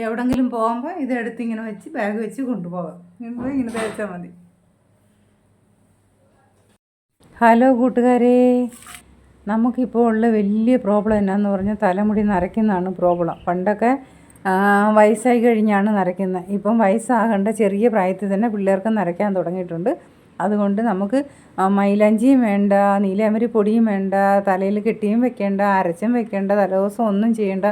എവിടെങ്കിലും പോകുമ്പോൾ ഇതെടുത്ത് ഇങ്ങനെ വെച്ച് ബാഗ് വെച്ച് കൊണ്ടുപോകാം. ഇങ്ങനെ തേച്ചാൽ മതി. ഹലോ കൂട്ടുകാരെ, നമുക്കിപ്പോൾ ഉള്ള വലിയ പ്രോബ്ലം എന്നാന്ന് പറഞ്ഞാൽ തലമുടി നരയ്ക്കുന്നതാണ് പ്രോബ്ലം. പണ്ടൊക്കെ വയസ്സായി കഴിഞ്ഞാണ് നരയ്ക്കുന്നത്. ഇപ്പം വയസ്സാകേണ്ട ചെറിയ പ്രായത്തിൽ തന്നെ പിള്ളേർക്ക് നരയ്ക്കാൻ തുടങ്ങിയിട്ടുണ്ട്. അതുകൊണ്ട് നമുക്ക് മൈലാഞ്ചിയും വേണ്ട, നീലാമരി പൊടിയും വേണ്ട, തലയിൽ കെട്ടിയും വെക്കേണ്ട, അരച്ചും വെക്കേണ്ട, തലേദിവസം ഒന്നും ചെയ്യേണ്ട.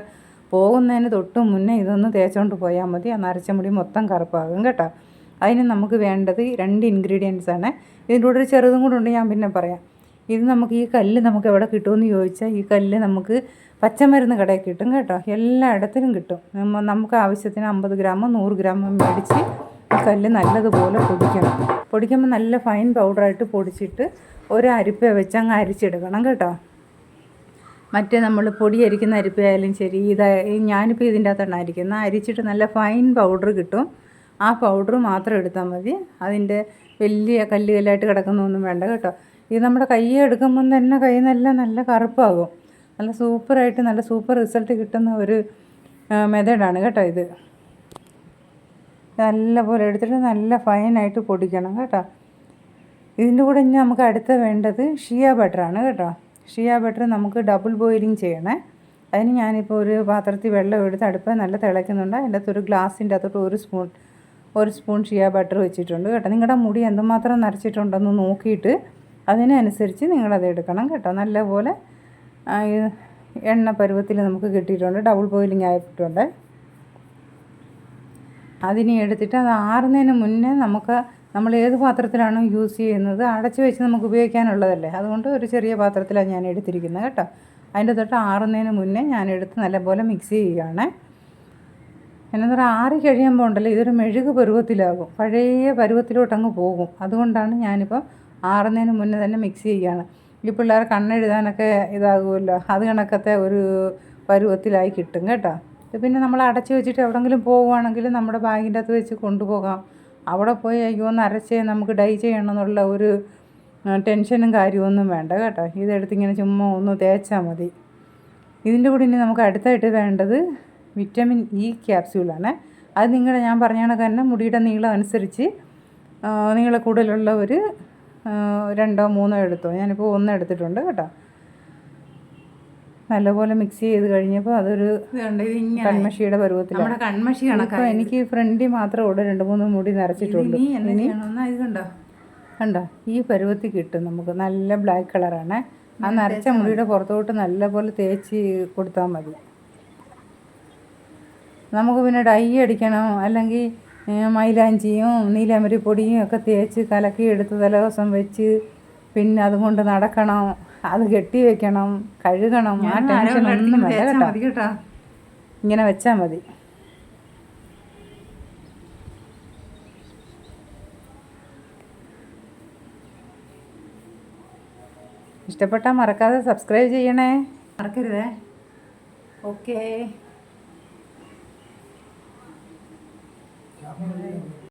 പോകുന്നതിന് തൊട്ട് മുന്നേ ഇതൊന്ന് തേച്ചുകൊണ്ട് പോയാൽ മതി. ആ നരച്ച മുടി മൊത്തം കറുപ്പാകും കേട്ടോ. അതിന് നമുക്ക് വേണ്ടത് 2 ഇൻഗ്രീഡിയൻസ് ആണ്. ഇതിൻ്റെ കൂടെ ഒരു ചെറുതും കൂടെ ഉണ്ട്, ഞാൻ പിന്നെ പറയാം. ഇത് നമുക്ക് ഈ കല്ല് നമുക്ക് എവിടെ കിട്ടുമെന്ന് ചോദിച്ചാൽ, ഈ കല്ല് നമുക്ക് പച്ചമരുന്ന് കടയിൽ കിട്ടും കേട്ടോ. എല്ലായിടത്തിലും കിട്ടും. നമുക്ക് ആവശ്യത്തിന് 50 ഗ്രാമോ 100 ഗ്രാമോ മേടിച്ച് ഈ കല്ല് നല്ലതുപോലെ പൊടിക്കണം. പൊടിക്കുമ്പോൾ നല്ല ഫൈൻ പൗഡറായിട്ട് പൊടിച്ചിട്ട് ഒരു അരിപ്പ വെച്ച് അങ്ങ് അരിച്ചെടുക്കണം കേട്ടോ. മറ്റേ നമ്മൾ പൊടി അരിക്കുന്ന അരിപ്പയായാലും ശരി, ഞാനിപ്പോൾ ഇതിൻ്റെ അകത്താണ് അരിക്കുന്നത്. അരിച്ചിട്ട് നല്ല ഫൈൻ പൗഡർ കിട്ടും. ആ പൗഡർ മാത്രം എടുത്താൽ മതി. അതിൻ്റെ വലിയ കല്ലുകല്ലായിട്ട് കിടക്കുന്നൊന്നും വേണ്ട കേട്ടോ. ഇത് നമ്മുടെ കൈ എടുക്കുമ്പം തന്നെ കൈ നല്ല കറുപ്പാകും. നല്ല സൂപ്പറായിട്ട് നല്ല സൂപ്പർ റിസൾട്ട് കിട്ടുന്ന ഒരു മെത്തേഡാണ് കേട്ടോ ഇത്. നല്ലപോലെ എടുത്തിട്ട് നല്ല ഫൈനായിട്ട് പൊടിക്കണം കേട്ടോ. ഇതിൻ്റെ കൂടെ ഇനി നമുക്ക് അടുത്ത വേണ്ടത് ഷിയ ബട്ടറാണ് കേട്ടോ. ഷിയ ബട്ടർ നമുക്ക് ഡബിൾ ബോയിലിംഗ് ചെയ്യണേ. അതിന് ഞാനിപ്പോൾ ഒരു പാത്രത്തിൽ വെള്ളം എടുത്ത് അടുപ്പ് നല്ല തിളയ്ക്കുന്നുണ്ട്. അതിൻ്റെ അകത്തൊരു ഗ്ലാസിൻ്റെ അകത്തോട്ട് ഒരു സ്പൂൺ ഷിയ ബട്ടർ വെച്ചിട്ടുണ്ട് കേട്ടോ. നിങ്ങളുടെ മുടി എന്തുമാത്രം നരച്ചിട്ടുണ്ടെന്ന് നോക്കിയിട്ട് അതിനനുസരിച്ച് നിങ്ങളത് എടുക്കണം കേട്ടോ. നല്ലപോലെ എണ്ണ പരുവത്തിൽ നമുക്ക് കിട്ടിയിട്ടുണ്ട്. ഡബിൾ ബോയിലിംഗ് ആയിട്ടുണ്ട്. അതിനെ എടുത്തിട്ട് അത് ആറുന്നതിന് മുന്നേ നമ്മൾ ഏത് പാത്രത്തിലാണോ യൂസ് ചെയ്യുന്നത് അടച്ചു വെച്ച് നമുക്ക് ഉപയോഗിക്കാനുള്ളതല്ലേ. അതുകൊണ്ട് ഒരു ചെറിയ പാത്രത്തിലാണ് ഞാൻ എടുത്തിരിക്കുന്നത് കേട്ടോ. അതിൻ്റെ തൊട്ട് ആറുന്നതിന് മുന്നേ ഞാനെടുത്ത് നല്ലപോലെ മിക്സ് ചെയ്യുകയാണ്. എന്നാന്ന് പറഞ്ഞാൽ ആറി കഴിയുമ്പോൾ ഉണ്ടല്ലോ ഇതൊരു മെഴുക് പരുവത്തിലാകും. പഴയ പരുവത്തിലോട്ടങ്ങ് പോകും. അതുകൊണ്ടാണ് ഞാനിപ്പോൾ ആറുന്നതിന് മുന്നേ തന്നെ മിക്സ് ചെയ്യുകയാണ്. ഈ പിള്ളേർ കണ്ണെഴുതാനൊക്കെ ഇതാകുമല്ലോ, അത് കണക്കത്തെ ഒരു പരുവത്തിലായി കിട്ടും കേട്ടോ. പിന്നെ നമ്മൾ അടച്ചു വെച്ചിട്ട് എവിടെയെങ്കിലും പോവുകയാണെങ്കിൽ നമ്മുടെ ബാഗിൻ്റെ അകത്ത് വെച്ച് കൊണ്ടുപോകാം. അവിടെ പോയി അയ്യോ ഒന്ന് അരച്ച് നമുക്ക് ഡൈ ചെയ്യണം എന്നുള്ള ഒരു ടെൻഷനും കാര്യമൊന്നും വേണ്ട കേട്ടോ. ഇതെടുത്തിങ്ങനെ ചുമ്മാ ഒന്ന് തേച്ചാൽ മതി. ഇതിൻ്റെ കൂടെ ഇനി നമുക്ക് അടുത്തായിട്ട് വേണ്ടത് വിറ്റമിൻ ഇ ക്യാപ്സ്യൂളാണ്. അത് ഞാൻ പറഞ്ഞ കണക്ക് തന്നെ മുടിയുടെ നീളം അനുസരിച്ച് നീളം കൂടുതലുള്ള ഒരു 2 or 3 എടുത്തോ. ഞാനിപ്പോൾ 1 എടുത്തിട്ടുണ്ട് കേട്ടോ. നല്ലപോലെ മിക്സ് ചെയ്ത് കഴിഞ്ഞപ്പോൾ അതൊരു കൺമഷിയുടെ പരുവത്തിലാണ്. കൺമഷി കണക്കാ. എനിക്ക് ഫ്രണ്ടിൽ മാത്രമേ ഉള്ളൂ 2-3 മുടി നിറച്ചിട്ടുള്ളൂ. ഇനി കണ്ടോ ഈ പരുവത്തിൽ കിട്ടും നമുക്ക്. നല്ല ബ്ലാക്ക് കളറാണ്. ആ നരച്ച മുടിയുടെ പുറത്തോട്ട് നല്ലപോലെ തേച്ച് കൊടുത്താൽ മതി. നമുക്ക് പിന്നെ ഡൈ അടിക്കണം, അല്ലെങ്കിൽ മൈലാഞ്ചിയും നീലാമരി പൊടിയും ഒക്കെ തേച്ച് കലക്കി എടുത്ത് തലേദിവസം വെച്ച് പിന്നെ അതുകൊണ്ട് നടക്കണം, അത് കെട്ടി വെക്കണം, കഴുകണം. ആ ടെൻഷൻ ഒന്നും വേണ്ട കേട്ടോ. ഇങ്ങനെ വെച്ചാൽ മതി. ഇഷ്ടപ്പെട്ടാൽ മറക്കാതെ സബ്സ്ക്രൈബ് ചെയ്യണേ, മറക്കരുതേ. ഓക്കേ.